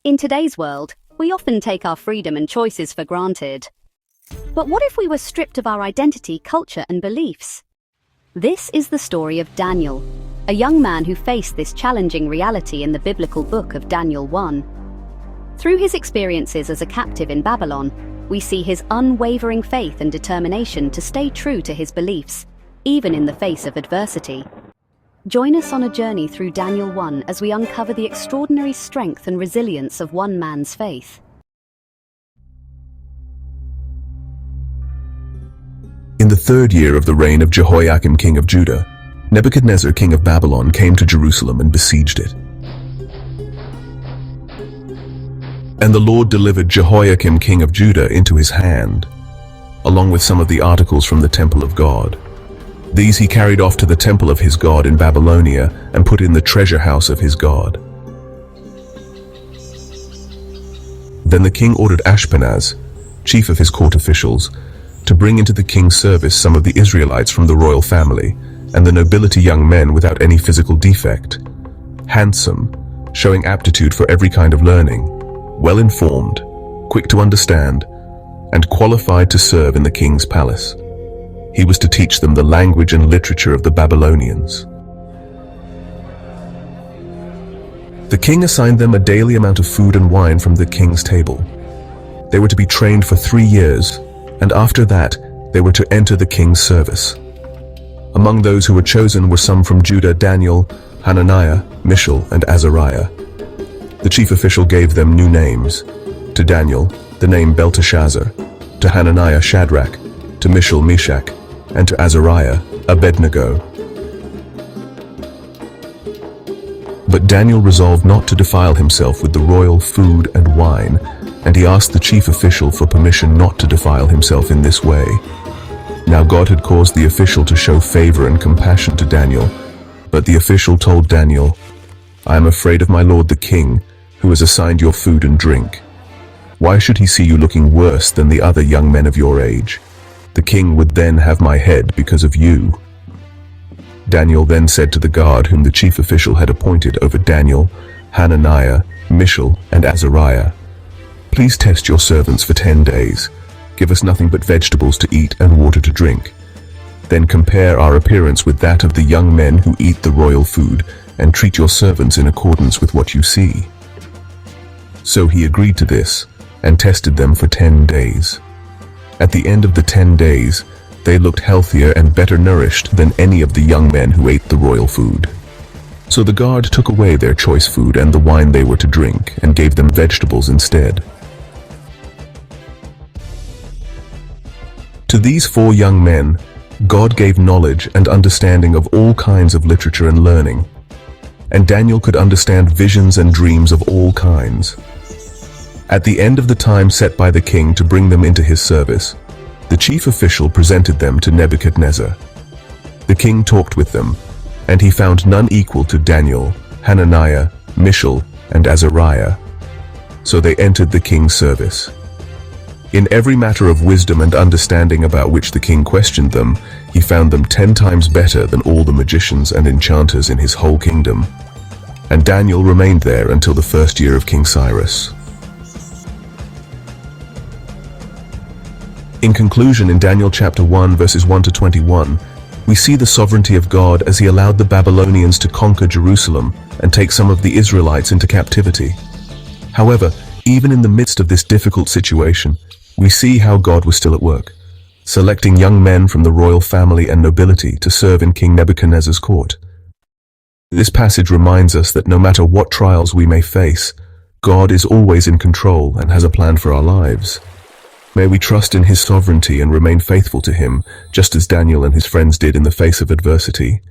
In today's world, we often take our freedom and choices for granted. But what if we were stripped of our identity, culture, and beliefs? This is the story of Daniel, a young man who faced this challenging reality in the biblical book of Daniel 1. Through his experiences as a captive in Babylon, we see his unwavering faith and determination to stay true to his beliefs, even in the face of adversity. Join us on a journey through Daniel 1 as we uncover the extraordinary strength and resilience of one man's faith. In the third year of the reign of Jehoiakim king of Judah, Nebuchadnezzar king of Babylon came to Jerusalem and besieged it. And the Lord delivered Jehoiakim king of Judah into his hand, along with some of the articles from the temple of God. These he carried off to the temple of his God in Babylonia and put in the treasure house of his God. Then the king ordered Ashpenaz, chief of his court officials, to bring into the king's service some of the Israelites from the royal family and the nobility young men without any physical defect, handsome, showing aptitude for every kind of learning, well-informed, quick to understand, and qualified to serve in the king's palace. He was to teach them the language and literature of the Babylonians. The king assigned them a daily amount of food and wine from the king's table. They were to be trained for 3 years, and after that, they were to enter the king's service. Among those who were chosen were some from Judah: Daniel, Hananiah, Mishael, and Azariah. The chief official gave them new names. To Daniel, the name Belteshazzar; to Hananiah, Shadrach; to Mishael, Meshach; and to Azariah, Abednego. But Daniel resolved not to defile himself with the royal food and wine, and he asked the chief official for permission not to defile himself in this way. Now God had caused the official to show favor and compassion to Daniel, but the official told Daniel, "I am afraid of my lord the king, who has assigned your food and drink. Why should he see you looking worse than the other young men of your age? The king would then have my head because of you." Daniel then said to the guard whom the chief official had appointed over Daniel, Hananiah, Mishael, and Azariah, "Please test your servants for 10 days. Give us nothing but vegetables to eat and water to drink. Then compare our appearance with that of the young men who eat the royal food, and treat your servants in accordance with what you see." So he agreed to this, and tested them for 10 days. At the end of the 10 days, they looked healthier and better nourished than any of the young men who ate the royal food. So the guard took away their choice food and the wine they were to drink, and gave them vegetables instead. To these 4 young men, God gave knowledge and understanding of all kinds of literature and learning, and Daniel could understand visions and dreams of all kinds. At the end of the time set by the king to bring them into his service, the chief official presented them to Nebuchadnezzar. The king talked with them, and he found none equal to Daniel, Hananiah, Mishael, and Azariah. So they entered the king's service. In every matter of wisdom and understanding about which the king questioned them, he found them 10 times better than all the magicians and enchanters in his whole kingdom. And Daniel remained there until the 1st year of King Cyrus. In conclusion, in Daniel chapter 1 verses 1 to 21, we see the sovereignty of God as he allowed the Babylonians to conquer Jerusalem and take some of the Israelites into captivity. However, even in the midst of this difficult situation, we see how God was still at work, selecting young men from the royal family and nobility to serve in King Nebuchadnezzar's court. This passage reminds us that no matter what trials we may face, God is always in control and has a plan for our lives. May we trust in his sovereignty and remain faithful to him, just as Daniel and his friends did in the face of adversity.